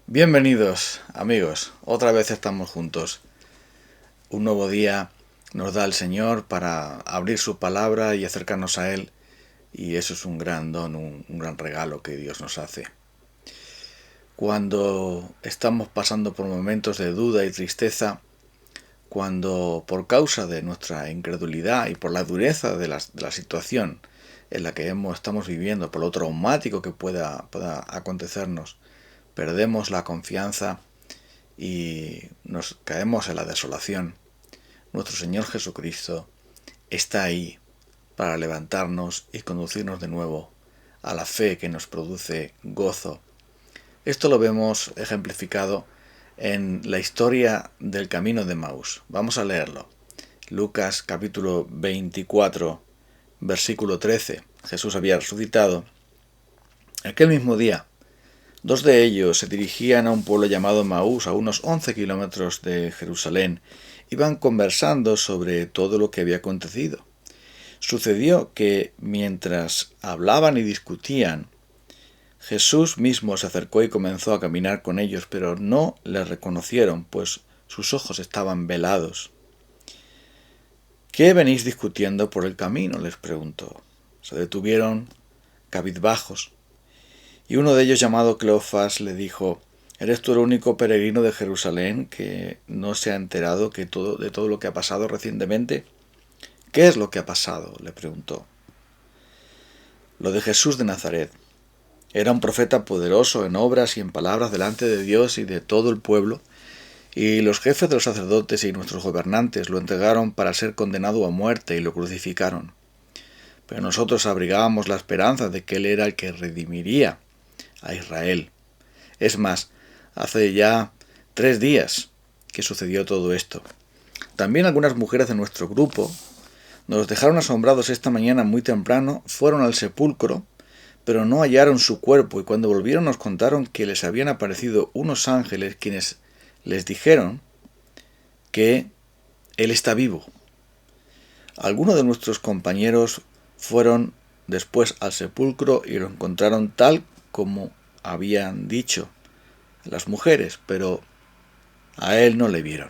Bienvenidos, amigos. Otra vez estamos juntos. Un nuevo día nos da el Señor para abrir su palabra y acercarnos a Él. Y eso es un gran don, un gran regalo que Dios nos hace. Cuando estamos pasando por momentos de duda y tristeza, cuando por causa de nuestra incredulidad y por la dureza de la situación en la que estamos viviendo, por lo traumático que pueda acontecernos, perdemos la confianza y nos caemos en la desolación, nuestro Señor Jesucristo está ahí para levantarnos y conducirnos de nuevo a la fe que nos produce gozo. Esto lo vemos ejemplificado en la historia del camino de Emaús. Vamos a leerlo. Lucas capítulo 24, versículo 13. Jesús había resucitado. Aquel mismo día, dos de ellos se dirigían a un pueblo llamado Emaús, a unos 11 kilómetros de Jerusalén. Iban conversando sobre todo lo que había acontecido. Sucedió que, mientras hablaban y discutían, Jesús mismo se acercó y comenzó a caminar con ellos, pero no le reconocieron, pues sus ojos estaban velados. ¿Qué venís discutiendo por el camino?, les preguntó. Se detuvieron cabizbajos. Y uno de ellos, llamado Cleofás, le dijo: ¿Eres tú el único peregrino de Jerusalén que no se ha enterado de todo lo que ha pasado recientemente? ¿Qué es lo que ha pasado?, le preguntó. Lo de Jesús de Nazaret. Era un profeta poderoso en obras y en palabras delante de Dios y de todo el pueblo, y los jefes de los sacerdotes y nuestros gobernantes lo entregaron para ser condenado a muerte y lo crucificaron. Pero nosotros abrigábamos la esperanza de que Él era el que redimiría a Israel. Es más, hace ya 3 días que sucedió todo esto. También algunas mujeres de nuestro grupo nos dejaron asombrados esta mañana muy temprano, fueron al sepulcro, pero no hallaron su cuerpo, y cuando volvieron nos contaron que les habían aparecido unos ángeles quienes les dijeron que Él está vivo. Algunos de nuestros compañeros fueron después al sepulcro y lo encontraron tal como habían dicho las mujeres, pero a Él no le vieron.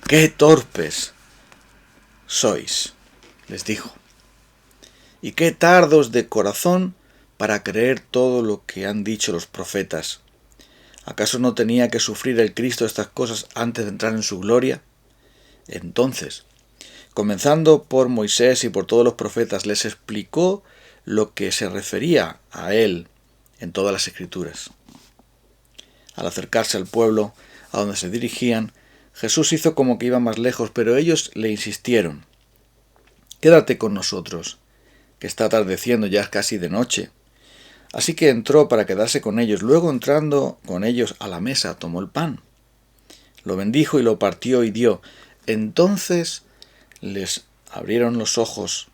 ¡Qué torpes sois!, les dijo. Y qué tardos de corazón para creer todo lo que han dicho los profetas. ¿Acaso no tenía que sufrir el Cristo estas cosas antes de entrar en su gloria? Entonces, comenzando por Moisés y por todos los profetas, les explicó lo que se refería a él en todas las Escrituras. Al acercarse al pueblo a donde se dirigían, Jesús hizo como que iba más lejos, pero ellos le insistieron: «Quédate con nosotros, que está atardeciendo, ya es casi de noche». Así que entró para quedarse con ellos. Luego, entrando con ellos a la mesa, tomó el pan, lo bendijo y lo partió y dio. Entonces les abrieron los ojos,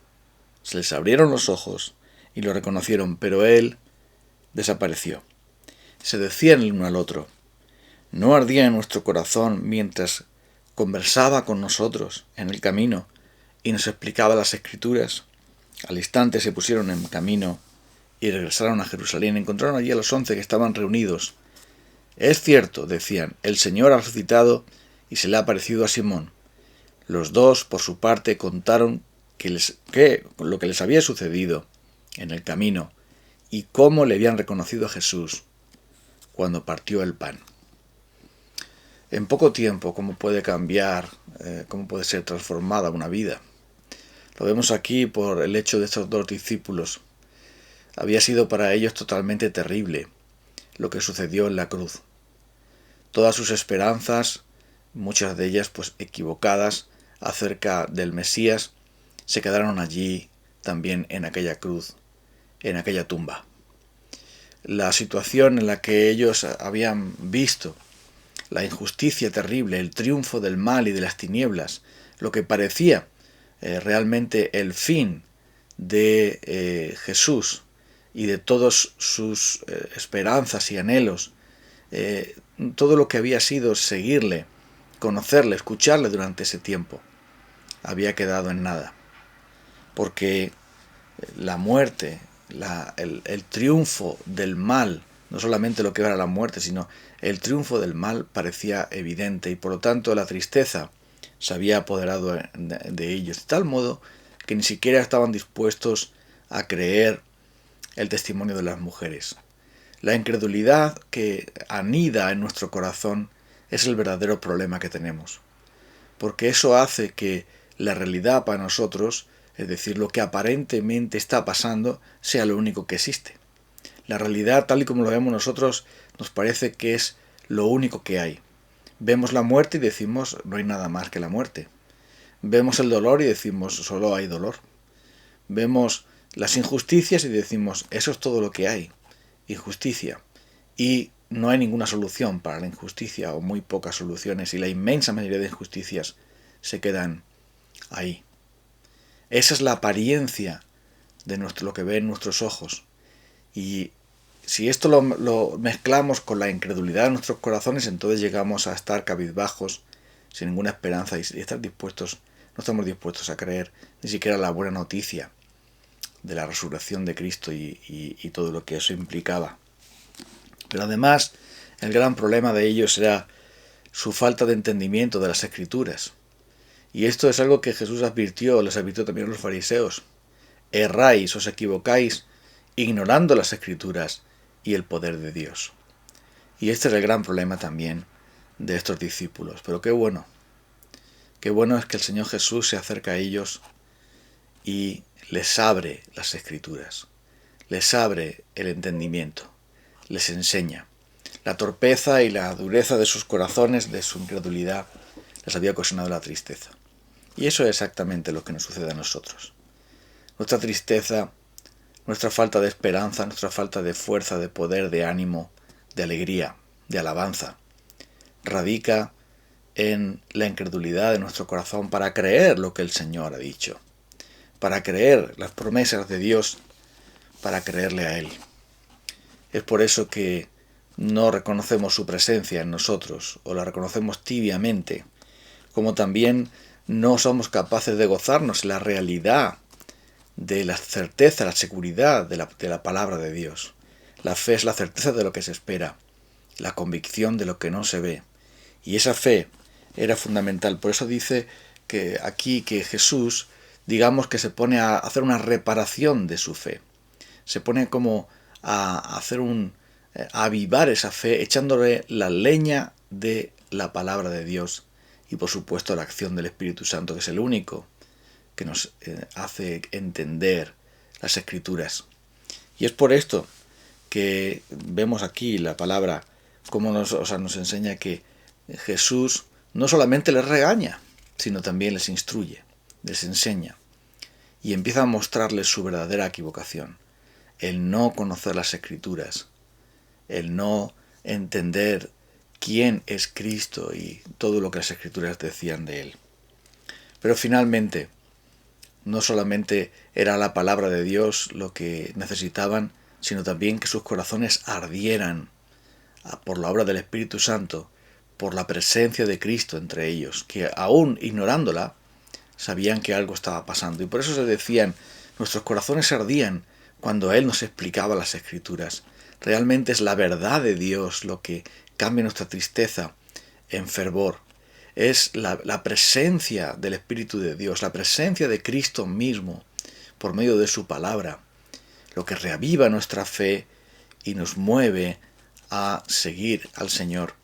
se les abrieron los ojos y lo reconocieron, pero él desapareció. Se decían el uno al otro: ¿no ardía en nuestro corazón mientras conversaba con nosotros en el camino y nos explicaba las Escrituras? Al instante se pusieron en camino y regresaron a Jerusalén. Encontraron allí a los 11 que estaban reunidos. «Es cierto», decían, «el Señor ha resucitado y se le ha aparecido a Simón». Los dos, por su parte, contaron lo que les había sucedido en el camino y cómo le habían reconocido a Jesús cuando partió el pan. En poco tiempo, cómo puede cambiar, cómo puede ser transformada una vida. Lo vemos aquí por el hecho de estos 2 discípulos. Había sido para ellos totalmente terrible lo que sucedió en la cruz. Todas sus esperanzas, muchas de ellas pues equivocadas acerca del Mesías, se quedaron allí también en aquella cruz, en aquella tumba. La situación en la que ellos habían visto la injusticia terrible, el triunfo del mal y de las tinieblas, lo que parecía realmente el fin de Jesús y de todas sus esperanzas y anhelos, todo lo que había sido seguirle, conocerle, escucharle durante ese tiempo, había quedado en nada, porque la muerte, el triunfo del mal No solamente lo que era la muerte, sino el triunfo del mal parecía evidente y por lo tanto la tristeza se había apoderado de ellos, de tal modo que ni siquiera estaban dispuestos a creer el testimonio de las mujeres. La incredulidad que anida en nuestro corazón es el verdadero problema que tenemos, porque eso hace que la realidad para nosotros, es decir, lo que aparentemente está pasando, sea lo único que existe. La realidad, tal y como lo vemos nosotros, nos parece que es lo único que hay. Vemos la muerte y decimos, no hay nada más que la muerte. Vemos el dolor y decimos, solo hay dolor. Vemos las injusticias y decimos, eso es todo lo que hay, injusticia. Y no hay ninguna solución para la injusticia o muy pocas soluciones y la inmensa mayoría de injusticias se quedan ahí. Esa es la apariencia de lo que ven nuestros ojos. Y si esto lo mezclamos con la incredulidad de nuestros corazones, entonces llegamos a estar cabizbajos, sin ninguna esperanza y estar dispuestos, no estamos dispuestos a creer ni siquiera la buena noticia de la resurrección de Cristo y todo lo que eso implicaba. Pero además, el gran problema de ellos era su falta de entendimiento de las Escrituras. Y esto es algo que Jesús les advirtió también a los fariseos. Erráis, os equivocáis, ignorando las Escrituras y el poder de Dios. Y este es el gran problema también de estos discípulos. Pero qué bueno es que el Señor Jesús se acerca a ellos y les abre las Escrituras, les abre el entendimiento, les enseña. La torpeza y la dureza de sus corazones, de su incredulidad, les había ocasionado la tristeza. Y eso es exactamente lo que nos sucede a nosotros. Nuestra tristeza, nuestra falta de esperanza, nuestra falta de fuerza, de poder, de ánimo, de alegría, de alabanza, radica en la incredulidad de nuestro corazón para creer lo que el Señor ha dicho, para creer las promesas de Dios, para creerle a Él. Es por eso que no reconocemos su presencia en nosotros, o la reconocemos tibiamente, como también no somos capaces de gozarnos en la realidad de la certeza, la seguridad de la palabra de Dios. La fe es la certeza de lo que se espera, la convicción de lo que no se ve. Y esa fe era fundamental. Por eso dice que aquí que Jesús, digamos que se pone a hacer una reparación de su fe. Se pone como a hacer a avivar esa fe, echándole la leña de la palabra de Dios y por supuesto la acción del Espíritu Santo, que es el único que nos hace entender las Escrituras. Y es por esto que vemos aquí la palabra, como nos enseña que Jesús no solamente les regaña, sino también les instruye, les enseña, y empieza a mostrarles su verdadera equivocación, el no conocer las Escrituras, el no entender quién es Cristo y todo lo que las Escrituras decían de Él. Pero finalmente, no solamente era la palabra de Dios lo que necesitaban, sino también que sus corazones ardieran por la obra del Espíritu Santo, por la presencia de Cristo entre ellos, que aún ignorándola, sabían que algo estaba pasando. Y por eso se decían, nuestros corazones ardían cuando Él nos explicaba las Escrituras. Realmente es la verdad de Dios lo que cambia nuestra tristeza en fervor. Es la presencia del Espíritu de Dios, la presencia de Cristo mismo, por medio de su palabra, lo que reaviva nuestra fe y nos mueve a seguir al Señor.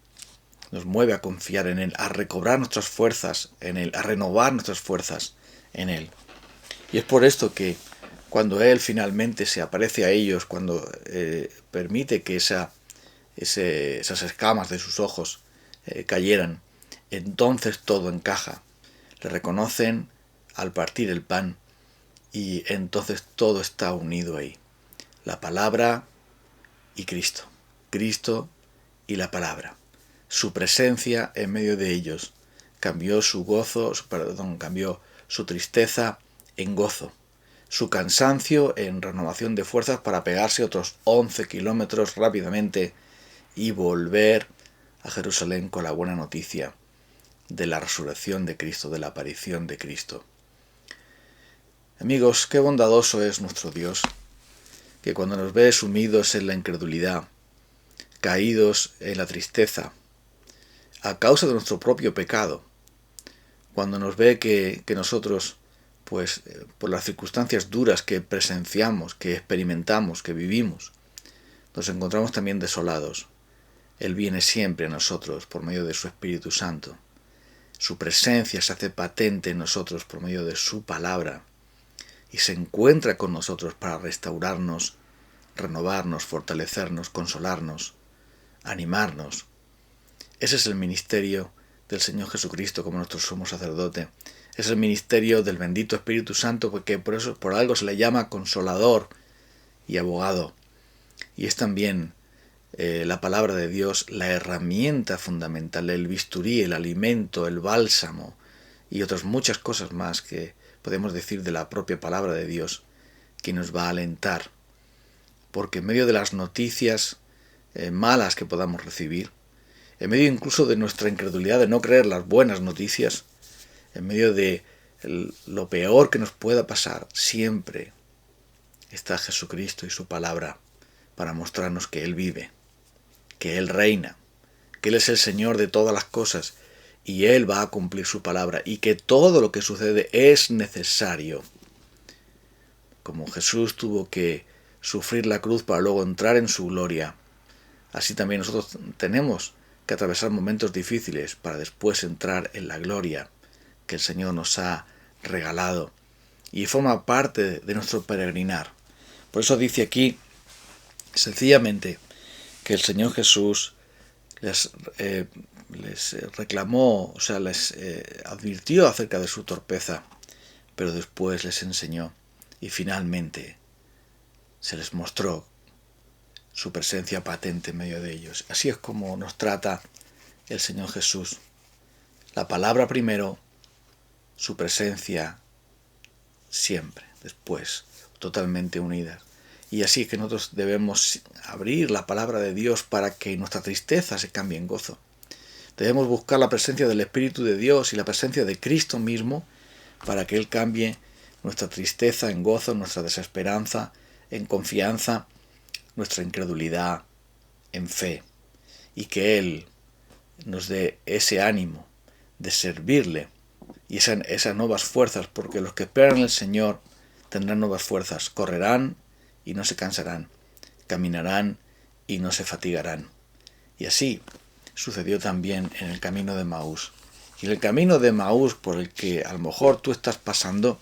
Nos mueve a confiar en Él, a recobrar nuestras fuerzas en Él, a renovar nuestras fuerzas en Él. Y es por esto que cuando Él finalmente se aparece a ellos, cuando permite que esas escamas de sus ojos cayeran, entonces todo encaja. Le reconocen al partir el pan y entonces todo está unido ahí. La palabra y Cristo. Cristo y la palabra. Su presencia en medio de ellos cambió cambió su tristeza en gozo, su cansancio en renovación de fuerzas para pegarse otros 11 kilómetros rápidamente y volver a Jerusalén con la buena noticia de la resurrección de Cristo, de la aparición de Cristo. Amigos, qué bondadoso es nuestro Dios, que cuando nos ve sumidos en la incredulidad, caídos en la tristeza, a causa de nuestro propio pecado, cuando nos ve que nosotros, pues por las circunstancias duras que presenciamos, que experimentamos, que vivimos, nos encontramos también desolados, Él viene siempre a nosotros por medio de su Espíritu Santo. Su presencia se hace patente en nosotros por medio de su palabra y se encuentra con nosotros para restaurarnos, renovarnos, fortalecernos, consolarnos, animarnos. Ese es el ministerio del Señor Jesucristo como nuestro sumo sacerdote. Es el ministerio del bendito Espíritu Santo, porque por algo se le llama Consolador y Abogado. Y es también la palabra de Dios la herramienta fundamental, el bisturí, el alimento, el bálsamo y otras muchas cosas más que podemos decir de la propia palabra de Dios, que nos va a alentar. Porque en medio de las noticias malas que podamos recibir, en medio incluso de nuestra incredulidad de no creer las buenas noticias, en medio de lo peor que nos pueda pasar, siempre está Jesucristo y su palabra para mostrarnos que Él vive, que Él reina, que Él es el Señor de todas las cosas y Él va a cumplir su palabra y que todo lo que sucede es necesario. Como Jesús tuvo que sufrir la cruz para luego entrar en su gloria, así también nosotros tenemos que atravesar momentos difíciles para después entrar en la gloria que el Señor nos ha regalado y forma parte de nuestro peregrinar. Por eso dice aquí sencillamente que el Señor Jesús les reclamó, les advirtió acerca de su torpeza, pero después les enseñó y finalmente se les mostró su presencia patente en medio de ellos. Así es como nos trata el Señor Jesús. La palabra primero, su presencia siempre, después, totalmente unidas. Y así es que nosotros debemos abrir la palabra de Dios para que nuestra tristeza se cambie en gozo. Debemos buscar la presencia del Espíritu de Dios y la presencia de Cristo mismo para que Él cambie nuestra tristeza en gozo, nuestra desesperanza en confianza, nuestra incredulidad en fe, y que Él nos dé ese ánimo de servirle y esas nuevas fuerzas, porque los que esperan en el Señor tendrán nuevas fuerzas, correrán y no se cansarán, caminarán y no se fatigarán. Y así sucedió también en el camino de Emaús. Y en el camino de Emaús por el que a lo mejor tú estás pasando,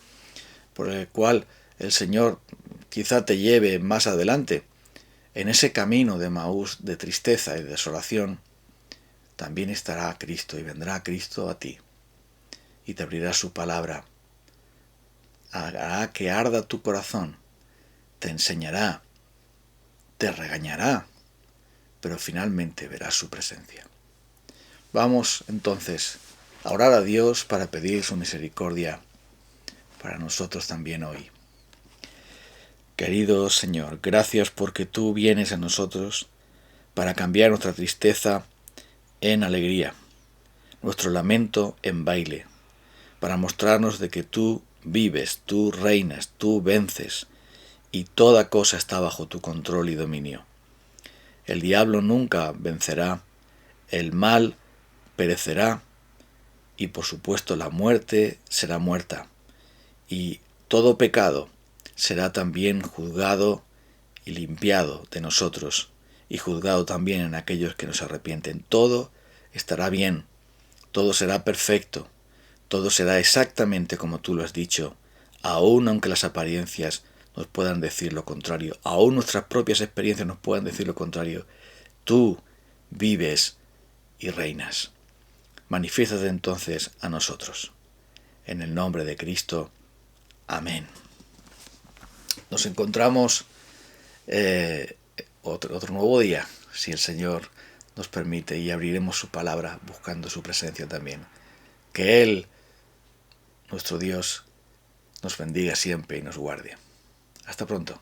por el cual el Señor quizá te lleve más adelante, en ese camino de Emaús de tristeza y desolación, también estará Cristo y vendrá Cristo a ti y te abrirá su palabra. Hará que arda tu corazón, te enseñará, te regañará, pero finalmente verás su presencia. Vamos entonces a orar a Dios para pedir su misericordia para nosotros también hoy. Querido Señor, gracias porque tú vienes a nosotros para cambiar nuestra tristeza en alegría, nuestro lamento en baile, para mostrarnos de que tú vives, tú reinas, tú vences, y toda cosa está bajo tu control y dominio. El diablo nunca vencerá, el mal perecerá, y por supuesto la muerte será muerta, y todo pecado será también juzgado y limpiado de nosotros, y juzgado también en aquellos que nos arrepienten. Todo estará bien, todo será perfecto, todo será exactamente como tú lo has dicho, aun aunque las apariencias nos puedan decir lo contrario, aun nuestras propias experiencias nos puedan decir lo contrario. Tú vives y reinas. Manifiéstate entonces a nosotros. En el nombre de Cristo. Amén. Nos encontramos otro nuevo día, si el Señor nos permite, y abriremos su palabra buscando su presencia también. Que Él, nuestro Dios, nos bendiga siempre y nos guarde. Hasta pronto.